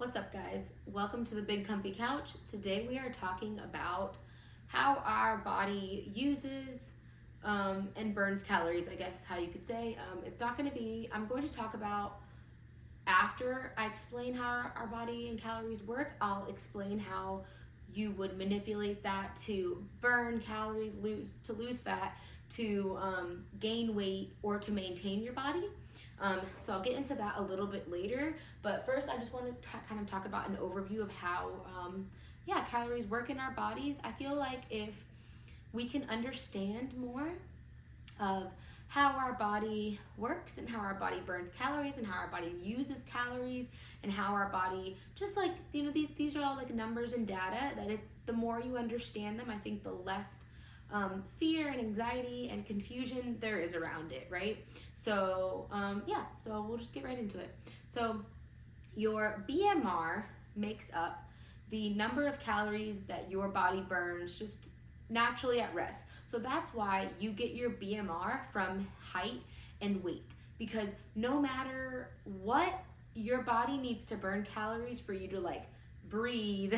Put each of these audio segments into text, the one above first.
What's up, guys? Welcome to the Big Comfy Couch. Today we are talking about how our body uses and burns calories, I guess how you could say. I'm going to talk about after I explain how our body and calories work. I'll explain how you would manipulate that to burn calories, lose fat, to gain weight, or to maintain your body. So I'll get into that a little bit later, but first I just want to kind of talk about an overview of how calories work in our bodies. I feel like if we can understand more of how our body works and how our body burns calories and how our body uses calories and how our body, just like, these are all like numbers and data, that it's the more you understand them, I think the less fear and anxiety and confusion there is around it, right? So so we'll just get right into it. So your BMR makes up the number of calories that your body burns just naturally at rest. So that's why you get your BMR from height and weight, because no matter what, your body needs to burn calories for you to breathe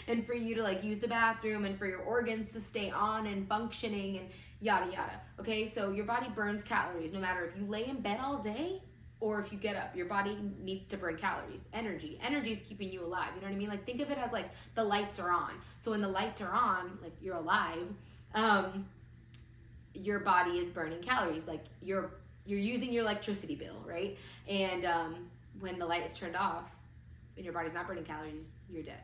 and for you to use the bathroom and for your organs to stay on and functioning and yada yada. Okay, so your body burns calories no matter if you lay in bed all day or if you get up. Your body needs to burn calories. Energy is keeping you alive. You know what I mean? Think of it as the lights are on. So when the lights are on, you're alive, your body is burning calories. You're using your electricity bill, right? And when the light is turned off and your body's not burning calories, you're dead.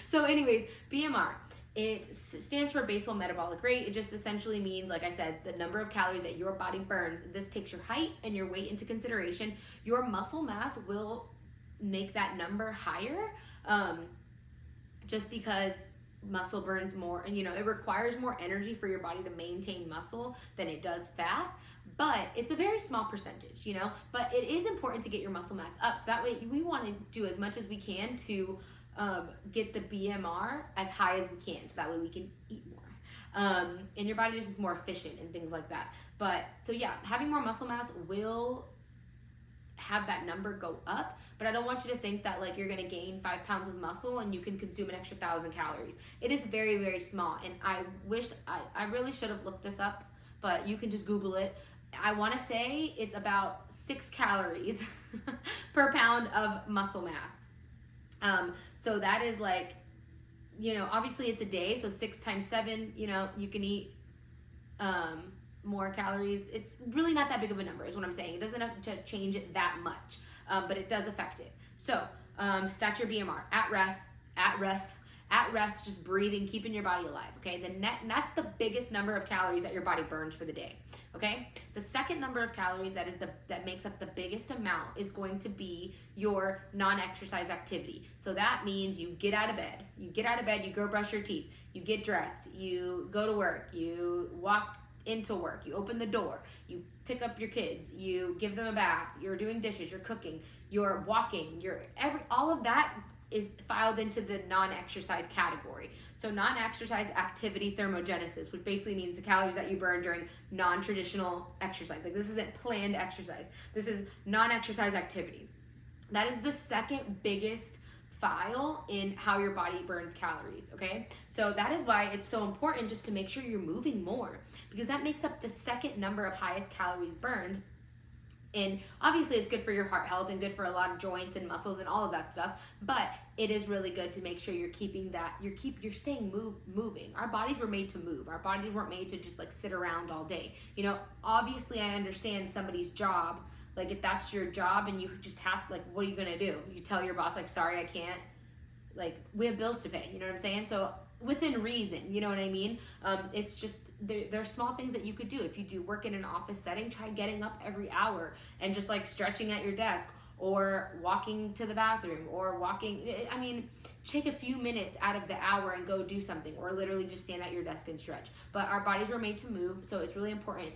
So anyways, BMR, it stands for Basal Metabolic Rate. It just essentially means, like I said, the number of calories that your body burns. This takes your height and your weight into consideration. Your muscle mass will make that number higher, just because muscle burns more, and it requires more energy for your body to maintain muscle than it does fat. But it's a very small percentage, but it is important to get your muscle mass up. So that way we want to do as much as we can to get the BMR as high as we can, so that way we can eat more. And your body is just more efficient and things like that. But so yeah, having more muscle mass will have that number go up, but I don't want you to think that you're gonna gain 5 pounds of muscle and you can consume an extra 1,000 calories. It is very, very small, and I wish I really should have looked this up, but you can just Google it. I want to say it's about 6 calories per pound of muscle mass. So that is obviously it's a day, so 6 times 7, you can eat more calories. It's really not that big of a number is what I'm saying. It doesn't have to change it that much, but it does affect it. So that's your BMR at rest, just breathing, keeping your body alive. Okay, and that's the biggest number of calories that your body burns for the day. Okay, the second number of calories that makes up the biggest amount is going to be your non-exercise activity. So that means you get out of bed, you go brush your teeth, you get dressed, you go to work, you walk into work, you open the door, you pick up your kids, you give them a bath, you're doing dishes, you're cooking, you're walking, all of that is filed into the non-exercise category. So non-exercise activity thermogenesis, which basically means the calories that you burn during non-traditional exercise. This isn't planned exercise. This is non-exercise activity. That is the second biggest file in how your body burns calories, okay? So that is why it's so important just to make sure you're moving more, because that makes up the second number of highest calories burned. And obviously it's good for your heart health and good for a lot of joints and muscles and all of that stuff, but it is really good to make sure you're keeping that, you're staying moving. Our bodies were made to move. Our bodies weren't made to just sit around all day. Obviously I understand somebody's job, if that's your job and you just have to, what are you gonna do? You tell your boss, sorry, I can't, we have bills to pay, you know what I'm saying? So within reason, you know what I mean? It's just, there are small things that you could do. If you do work in an office setting, try getting up every hour and just stretching at your desk, or walking to the bathroom, or take a few minutes out of the hour and go do something, or literally just stand at your desk and stretch. But our bodies were made to move, so it's really important.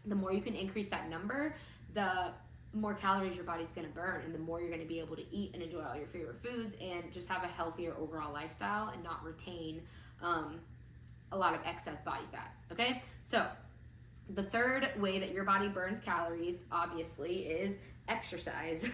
The more you can increase that number, the more calories your body's going to burn, and the more you're going to be able to eat and enjoy all your favorite foods and just have a healthier overall lifestyle and not retain a lot of excess body fat. Okay, so the third way that your body burns calories, obviously, is exercise.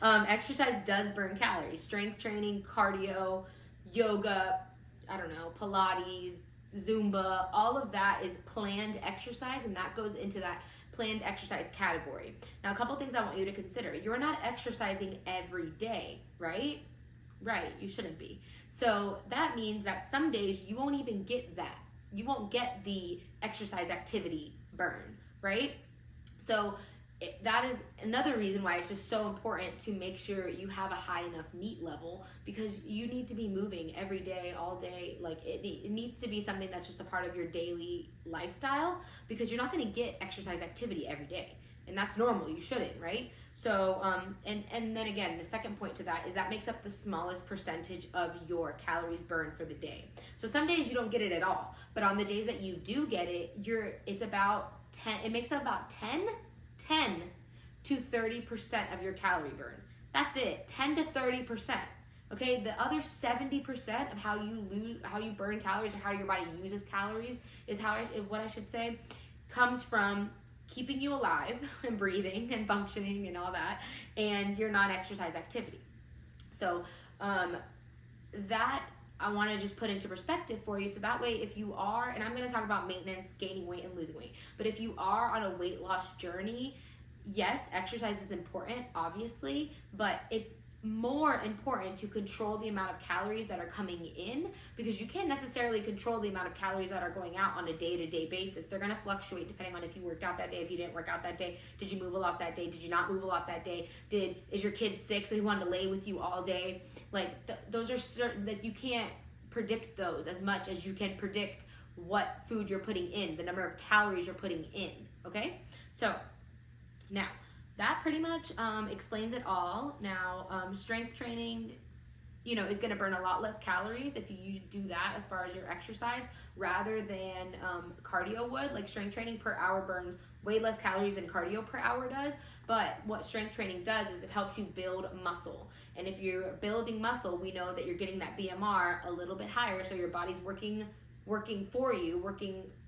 Exercise does burn calories. Strength training, cardio, yoga, I don't know, Pilates, Zumba, all of that is planned exercise, and that goes into that planned exercise category. Now, a couple things I want you to consider. You're not exercising every day, right? Right, you shouldn't be. So that means that some days you won't even get that. You won't get the exercise activity burn, right? So that is another reason why it's just so important to make sure you have a high enough NEAT level, because you need to be moving every day, all day. Like it needs to be something that's just a part of your daily lifestyle, because you're not going to get exercise activity every day, and that's normal. You shouldn't, right? So and then again, the second point to that is that makes up the smallest percentage of your calories burned for the day. So some days you don't get it at all, but on the days that you do get it, it's about 10. It makes up about 10 to 30% of your calorie burn. That's it, 10 to 30%. Okay, the other 70% of how you burn calories, or how your body uses calories, is what I should say, comes from keeping you alive and breathing and functioning and all that, and your non-exercise activity. So that I want to just put into perspective for you, so that way if you are, and I'm going to talk about maintenance, gaining weight, and losing weight, but if you are on a weight loss journey, yes, exercise is important, obviously, but it's more important to control the amount of calories that are coming in, because you can't necessarily control the amount of calories that are going out on a day-to-day basis. They're going to fluctuate depending on if you worked out that day, if you didn't work out that day, did you move a lot that day, did you not move a lot that day, is your kid sick so he wanted to lay with you all day. Like those are certain that you can't predict those as much as you can predict what food you're putting in, the number of calories you're putting in. Okay, so now that pretty much explains it all. Now, strength training, is going to burn a lot less calories if you do that as far as your exercise, rather than cardio would. Like strength training per hour burns way less calories than cardio per hour does. But what strength training does is it helps you build muscle. And if you're building muscle, we know that you're getting that BMR a little bit higher. So your body's working for you,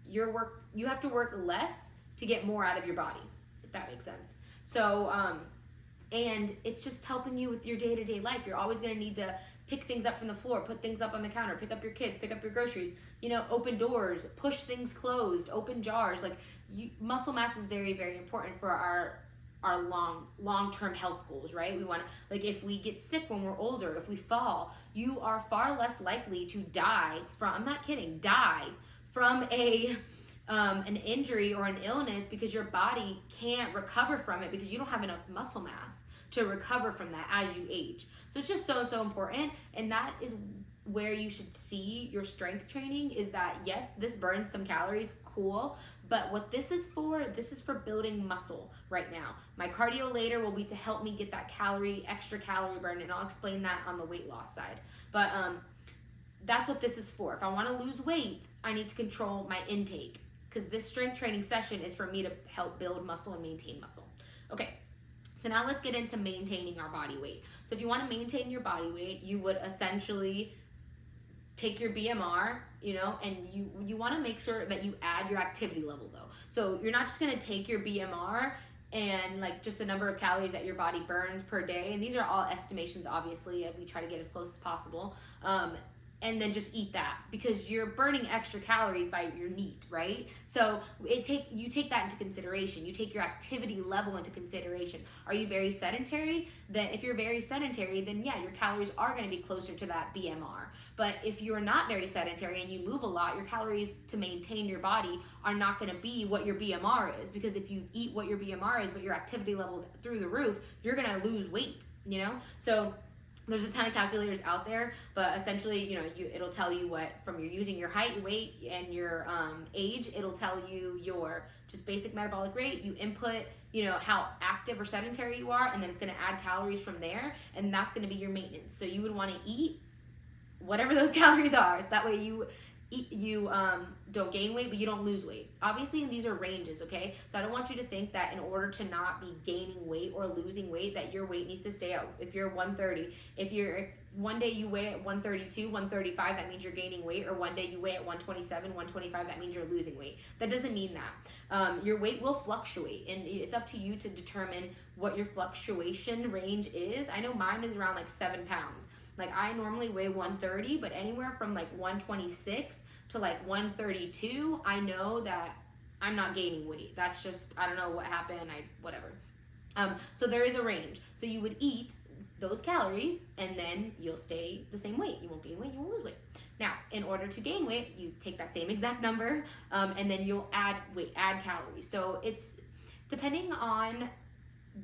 you have to work less to get more out of your body, if that makes sense. So, and it's just helping you with your day-to-day life. You're always going to need to pick things up from the floor, put things up on the counter, pick up your kids, pick up your groceries, open doors, push things closed, open jars. Like muscle mass is very, very important for our long-term health goals, right? We want to, like, if we get sick when we're older, if we fall, you are far less likely to die from, I'm not kidding, die from an injury or an illness, because your body can't recover from it, because you don't have enough muscle mass to recover from that as you age. So it's just so important, and that is where you should see your strength training, is that yes, this burns some calories, cool, but what this is for building muscle right now. My cardio later will be to help me get that extra calorie burn, and I'll explain that on the weight loss side. But that's what this is for. If I want to lose weight, I need to control my intake, because this strength training session is for me to help build muscle and maintain muscle. Okay, so now let's get into maintaining our body weight. So if you want to maintain your body weight, you would essentially take your BMR, and you want to make sure that you add your activity level though. So you're not just going to take your BMR and like just the number of calories that your body burns per day. And these are all estimations, obviously, and we try to get as close as possible. And then just eat that, because you're burning extra calories by your NEAT, right? So you take that into consideration. You take your activity level into consideration. Are you very sedentary? Then if you're very sedentary, then yeah, your calories are going to be closer to that BMR. But if you're not very sedentary and you move a lot, your calories to maintain your body are not going to be what your BMR is, because if you eat what your BMR is, but your activity level is through the roof, you're going to lose weight, So there's a ton of calculators out there, but essentially, it'll tell you what, from your using your height, weight, and your age, it'll tell you your just basic metabolic rate. You input, how active or sedentary you are, and then it's going to add calories from there, and that's going to be your maintenance. So you would want to eat whatever those calories are, so that way you don't gain weight, but you don't lose weight. Obviously, these are ranges, okay? So I don't want you to think that in order to not be gaining weight or losing weight, that your weight needs to stay out. If you're 130, if one day you weigh at 132, 135, that means you're gaining weight, or one day you weigh at 127, 125, that means you're losing weight. That doesn't mean that. Your weight will fluctuate, and it's up to you to determine what your fluctuation range is. I know mine is around like 7 pounds. Like I normally weigh 130, but anywhere from like 126 to like 132, I know that I'm not gaining weight. That's just, I don't know what happened, whatever. So there is a range. So you would eat those calories and then you'll stay the same weight. You won't gain weight, you won't lose weight. Now, in order to gain weight, you take that same exact number and then you'll add calories. So it's depending on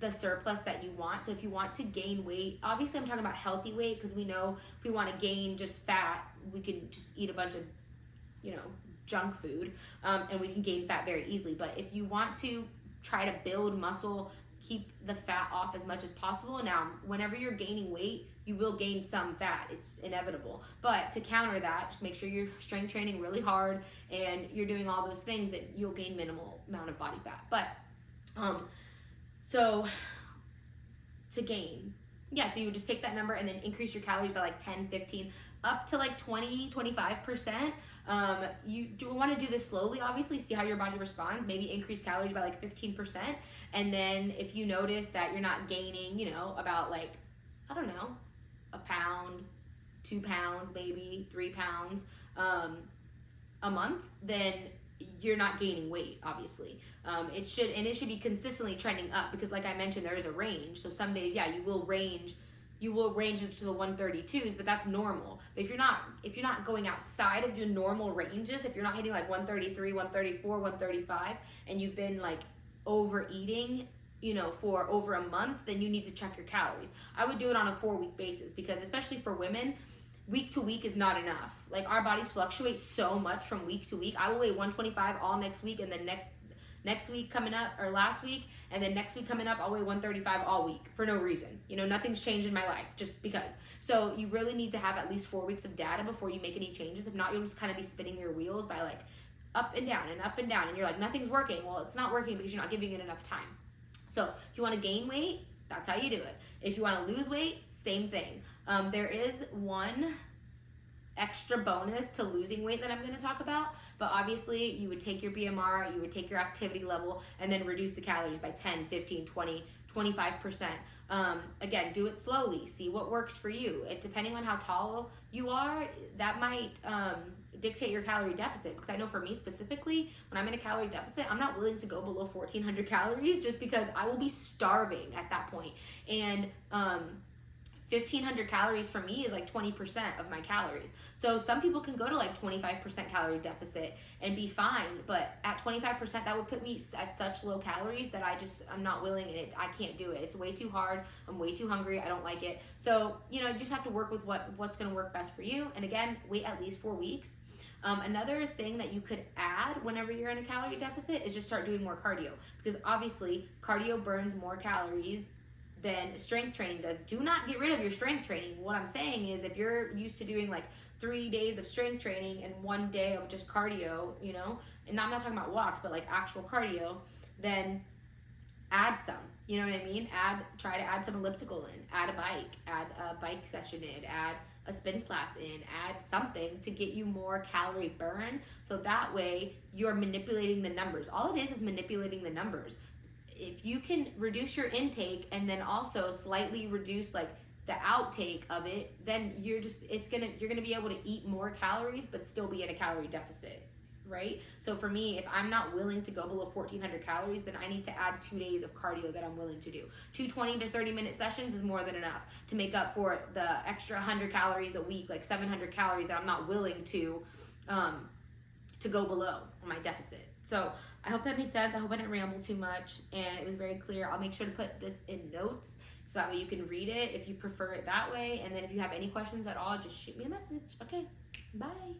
the surplus that you want. So if you want to gain weight, obviously I'm talking about healthy weight, because we know if we want to gain just fat, we can just eat a bunch of, junk food, and we can gain fat very easily. But if you want to try to build muscle, keep the fat off as much as possible. Now, whenever you're gaining weight, you will gain some fat. It's inevitable. But to counter that, just make sure you're strength training really hard and you're doing all those things that you'll gain minimal amount of body fat. But so to gain, so you would just take that number and then increase your calories by like 10, 15, up to like 20, 25%. You do want to do this slowly, obviously, see how your body responds. Maybe increase calories by like 15%. And then if you notice that you're not gaining, about like, I don't know, a pound, 2 pounds, maybe 3 pounds a month, then you're not gaining weight, obviously. It should be consistently trending up, because like I mentioned, there is a range. So some days, you will range into the 132s, but that's normal. But if you're not going outside of your normal ranges, if you're not hitting like 133, 134, 135, and you've been like overeating, for over a month, then you need to check your calories. I would do it on a 4-week basis, because especially for women, week to week is not enough. Like our bodies fluctuate so much from week to week. I will weigh 125 all next week, and then next week coming up, or last week, and then next week coming up, I'll weigh 135 all week for no reason. Nothing's changed in my life, just because. So you really need to have at least 4 weeks of data before you make any changes. If not, you'll just kind of be spinning your wheels by like up and down and up and down, and you're like, nothing's working. Well, it's not working because you're not giving it enough time. So if you want to gain weight, that's how you do it. If you want to lose weight, same thing. There is one extra bonus to losing weight that I'm going to talk about, but obviously you would take your BMR, you would take your activity level, and then reduce the calories by 10, 15, 20, 25%. Again, do it slowly, see what works for you. Depending on how tall you are, that might dictate your calorie deficit, because I know for me specifically, when I'm in a calorie deficit, I'm not willing to go below 1,400 calories, just because I will be starving at that point. And 1,500 calories for me is like 20% of my calories. So some people can go to like 25% calorie deficit and be fine, but at 25%, that would put me at such low calories that I'm not willing, and I can't do it. It's way too hard. I'm way too hungry. I don't like it. So, you just have to work with what's going to work best for you. And again, wait at least 4 weeks. Another thing that you could add whenever you're in a calorie deficit is just start doing more cardio, because obviously cardio burns more calories than strength training does. Do not get rid of your strength training. What I'm saying is, if you're used to doing like 3 days of strength training and 1 day of just cardio, and I'm not talking about walks, but like actual cardio, then add some, you know what I mean? Try to add some elliptical in, add a bike session in, add a spin class in, add something to get you more calorie burn. So that way you're manipulating the numbers. All it is manipulating the numbers. If you can reduce your intake and then also slightly reduce like the outtake of it, then you're gonna be able to eat more calories but still be at a calorie deficit, right? So for me, if I'm not willing to go below 1,400 calories, then I need to add 2 days of cardio that I'm willing to do. 2 20 to 30 minute sessions is more than enough to make up for the extra 100 calories a week, like 700 calories that I'm not willing to go below on my deficit. So I hope that made sense. I hope I didn't ramble too much and it was very clear. I'll make sure to put this in notes so that way you can read it if you prefer it that way. And then if you have any questions at all, just shoot me a message. Okay, bye.